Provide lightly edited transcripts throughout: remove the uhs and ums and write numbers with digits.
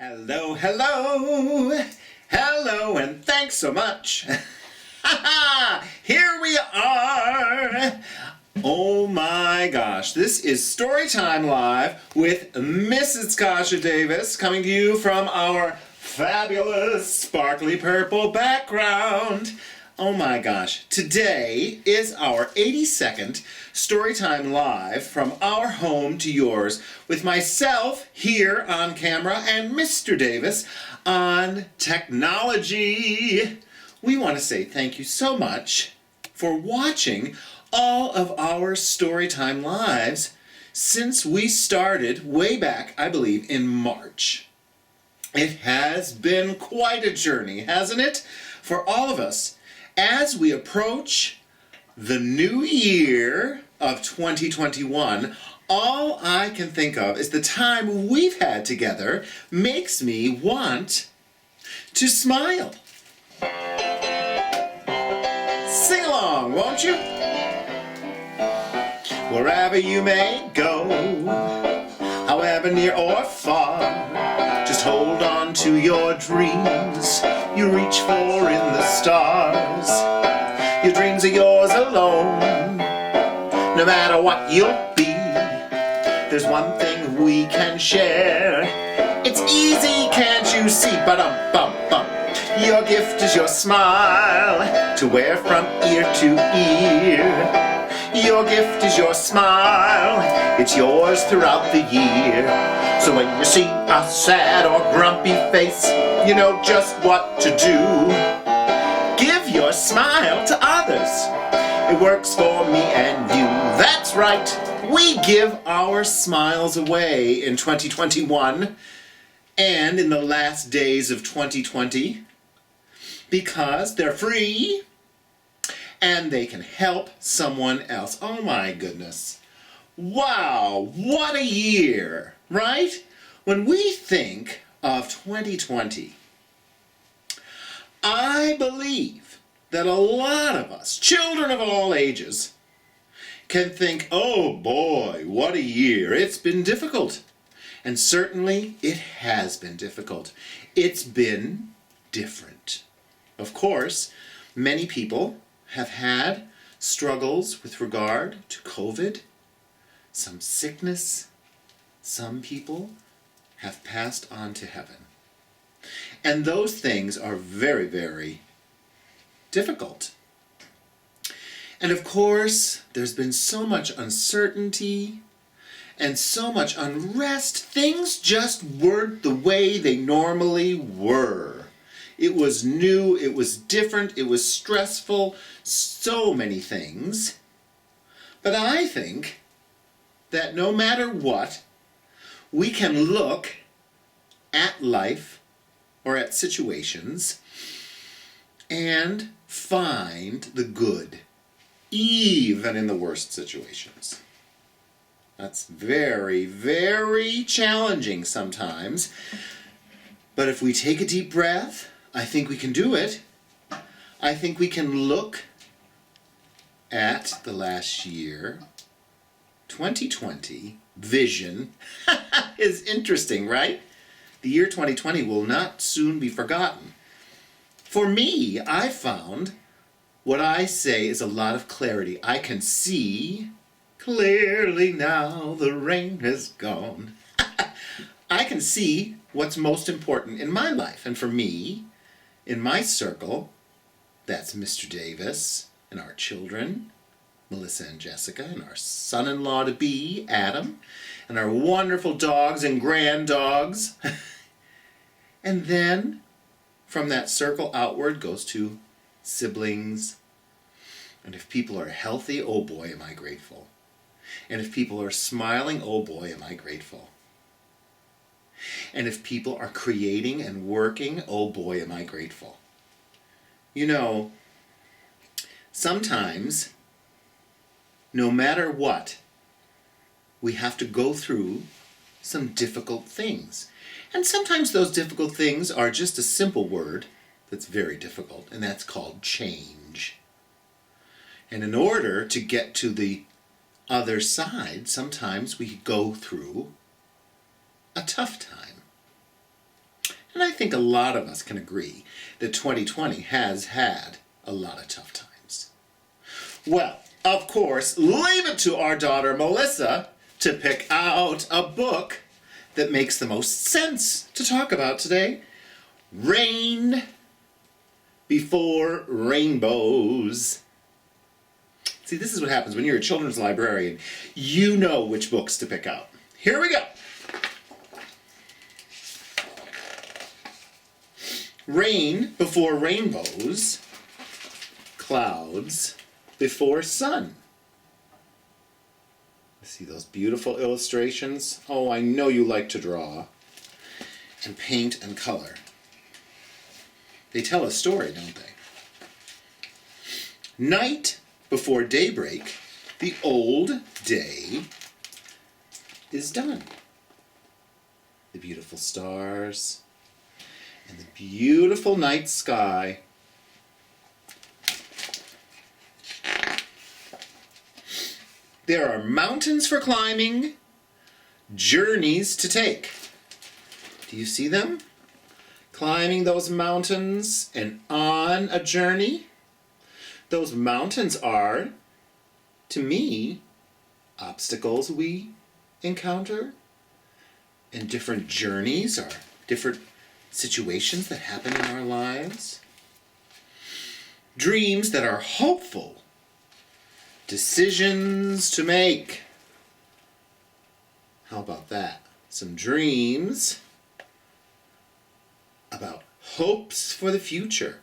Hello, hello, hello, and thanks so much. Here we are. Oh my gosh, this is Storytime Live with Mrs. Kasha Davis coming to you from our fabulous sparkly purple background. Oh my gosh, today is our 82nd Storytime Live from our home to yours with myself here on camera and Mr. Davis on technology. We want to say thank you so much for watching all of our Storytime Lives since we started way back, I believe, in March. It has been quite a journey, hasn't it, for all of us. As we approach the new year of 2021, all I can think of is the time we've had together makes me want to smile. Sing along, won't you? Wherever you may go, however near or far, just hold on to your dreams you reach for in the stars. Your dreams are yours alone, no matter what you'll be. There's one thing we can share. It's easy, can't you see? Ba-dum-bum-bum. Your gift is your smile to wear from ear to ear. Your gift is your smile, it's yours throughout the year. So when you see a sad or grumpy face, you know just what to do. Give your smile to others. It works for me and you. That's right, we give our smiles away in 2021 and in the last days of 2020 because they're free and they can help someone else. Oh my goodness. Wow, what a year, right? When we think of 2020, I believe that a lot of us, children of all ages, can think, oh boy, what a year. It's been difficult. And certainly it has been difficult. It's been different. Of course, many people have had struggles with regard to COVID, some sickness. Some people have passed on to heaven. And those things are very, very difficult. And of course, there's been so much uncertainty and so much unrest. Things just weren't the way they normally were. It was new, it was different, it was stressful, so many things. But I think that no matter what, we can look at life or at situations and find the good, even in the worst situations. That's very, very challenging sometimes. But if we take a deep breath, I think we can do it. I think we can look at the last year, 2020, vision is interesting, right? The year 2020 will not soon be forgotten. For me, I found what I say is a lot of clarity. I can see clearly now the rain has gone. I can see what's most important in my life. And for me, in my circle, that's Mr. Davis and our children, Melissa and Jessica, and our son-in-law-to-be, Adam, and our wonderful dogs and grand-dogs. And then, from that circle outward goes to siblings. And if people are healthy, oh boy, am I grateful. And if people are smiling, oh boy, am I grateful. And if people are creating and working, oh boy, am I grateful. You know, sometimes, no matter what, we have to go through some difficult things. And sometimes those difficult things are just a simple word that's very difficult, and that's called change. And in order to get to the other side, sometimes we go through a tough time. And I think a lot of us can agree that 2020 has had a lot of tough times. Well, of course, leave it to our daughter Melissa to pick out a book that makes the most sense to talk about today. Rain Before Rainbows. See, this is what happens when you're a children's librarian. You know which books to pick out. Here we go. Rain before rainbows, clouds before sun. See those beautiful illustrations? Oh, I know you like to draw and paint and color. They tell a story, don't they? Night before daybreak, the old day is done. The beautiful stars and the beautiful night sky. There are mountains for climbing, journeys to take. Do you see them? Climbing those mountains and on a journey. Those mountains are, to me, obstacles we encounter, and different journeys are different situations that happen in our lives. Dreams that are hopeful, decisions to make. How about that? Some dreams about hopes for the future.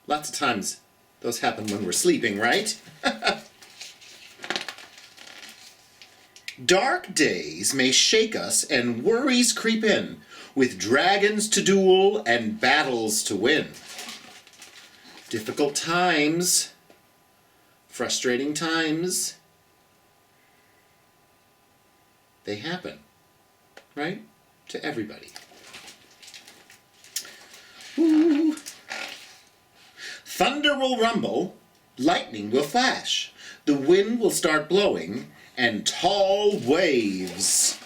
Lots of times those happen when we're sleeping, right? Dark days may shake us and worries creep in, with dragons to duel and battles to win. Difficult times, frustrating times, they happen, right? To everybody. Ooh. Thunder will rumble, lightning will flash, the wind will start blowing, and tall waves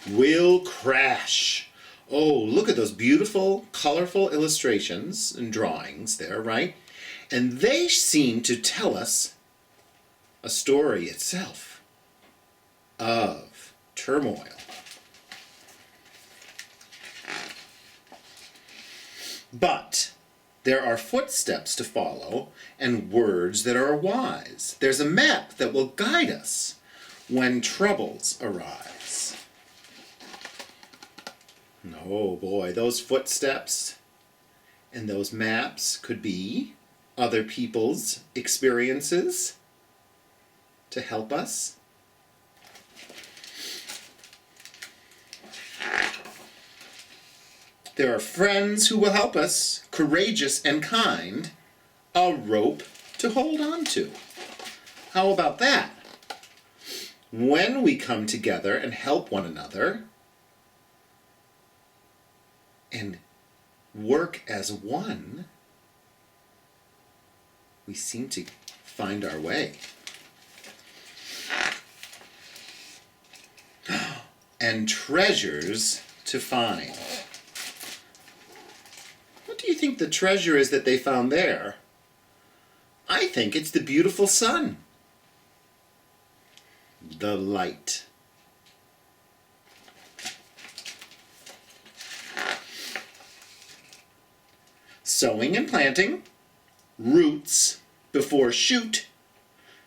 will crash. Oh, look at those beautiful, colorful illustrations and drawings there, right? And they seem to tell us a story itself of turmoil. But there are footsteps to follow and words that are wise. There's a map that will guide us when troubles arise. Oh boy, those footsteps and those maps could be other people's experiences to help us. There are friends who will help us, courageous and kind, a rope to hold on to. How about that? When we come together and help one another and work as one, we seem to find our way. And treasures to find. What do you think the treasure is that they found there? I think it's the beautiful sun. The light. Sowing and planting, roots before shoot,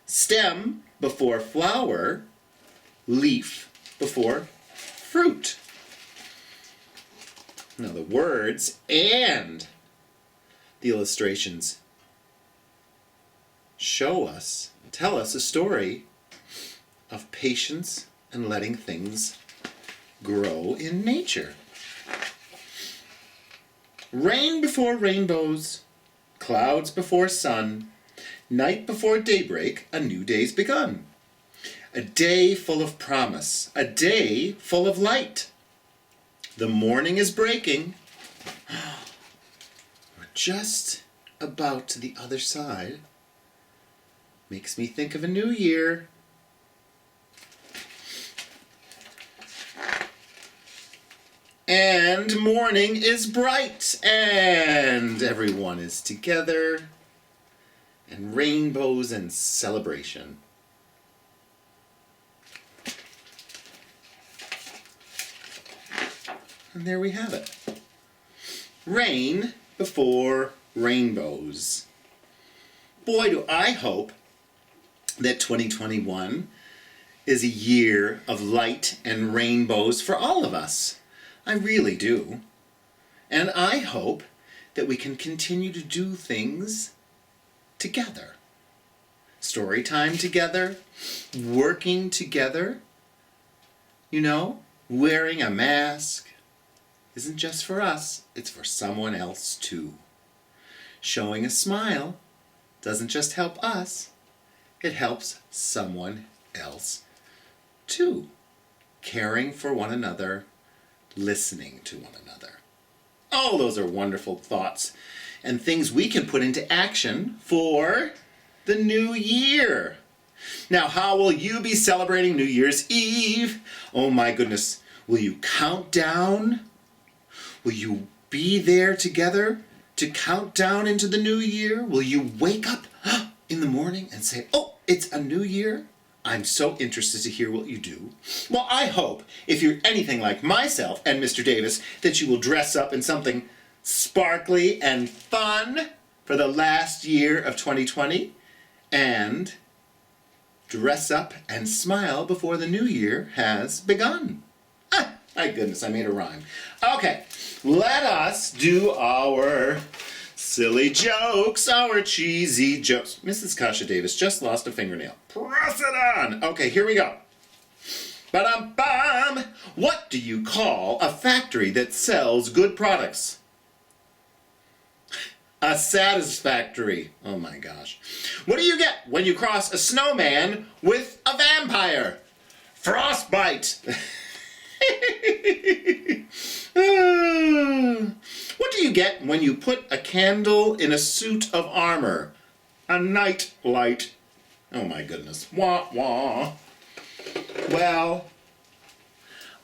stem before flower, leaf before fruit. Now the words and the illustrations show us, tell us a story of patience and letting things grow in nature. Rain before rainbows, clouds before sun, night before daybreak, a new day's begun. A day full of promise, a day full of light. The morning is breaking. We're just about to the other side. Makes me think of a new year. and morning is bright, and everyone is together, and rainbows and celebration. And there we have it. Rain before rainbows. Boy, do I hope that 2021 is a year of light and rainbows for all of us. I really do. And I hope that we can continue to do things together. Story time together, working together, wearing a mask isn't just for us, it's for someone else too. Showing a smile doesn't just help us, it helps someone else too. Caring for one another, listening to one another. Oh, those are wonderful thoughts and things we can put into action for the new year. Now, how will you be celebrating New Year's Eve? Oh my goodness, will you count down? Will you be there together to count down into the new year? Will you wake up in the morning and say, oh, it's a new year? I'm so interested to hear what you do. Well, I hope, if you're anything like myself and Mr. Davis, that you will dress up in something sparkly and fun for the last year of 2020 and dress up and smile before the new year has begun. My goodness, I made a rhyme. Okay, let us do our silly jokes, our cheesy jokes. Mrs. Kasha Davis just lost a fingernail. Press it on! Okay, here we go. Ba-dum-bum! What do you call a factory that sells good products? A satisfactory. Oh my gosh. What do you get when you cross a snowman with a vampire? Frostbite! What do you get when you put a candle in a suit of armor? A night light. Oh my goodness. Wah wah. Well,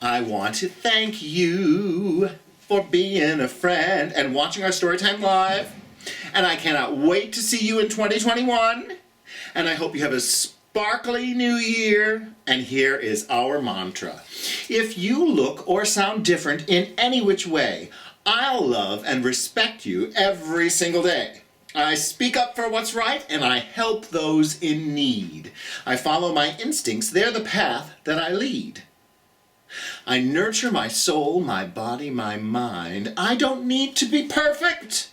I want to thank you for being a friend and watching our Storytime Live. And I cannot wait to see you in 2021. And I hope you have a sparkly new year. And here is our mantra. If you look or sound different in any which way, I'll love and respect you every single day. I speak up for what's right and I help those in need. I follow my instincts, they're the path that I lead. I nurture my soul, my body, my mind. I don't need to be perfect.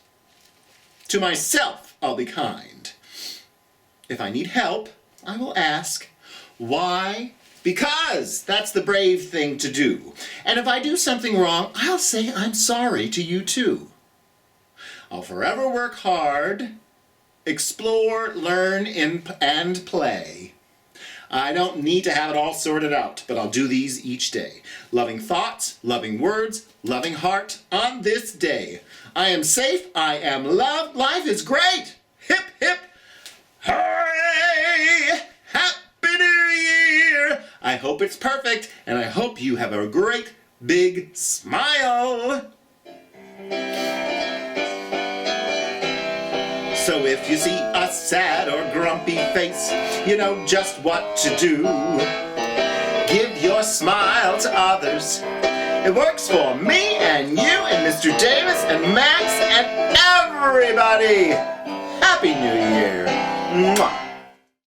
To myself, I'll be kind. If I need help, I will ask. Why? Because that's the brave thing to do. And if I do something wrong, I'll say I'm sorry to you too. I'll forever work hard, explore, learn, and play. I don't need to have it all sorted out, but I'll do these each day. Loving thoughts, loving words, loving heart on this day. I am safe, I am loved, life is great. Hip, hip, hooray! Happy New Year! I hope it's perfect, and I hope you have a great big smile. So if you see a sad or grumpy face, you know just what to do. Give your smile to others. It works for me and you and Mr. Davis and Max and everybody. Happy New Year. Mwah.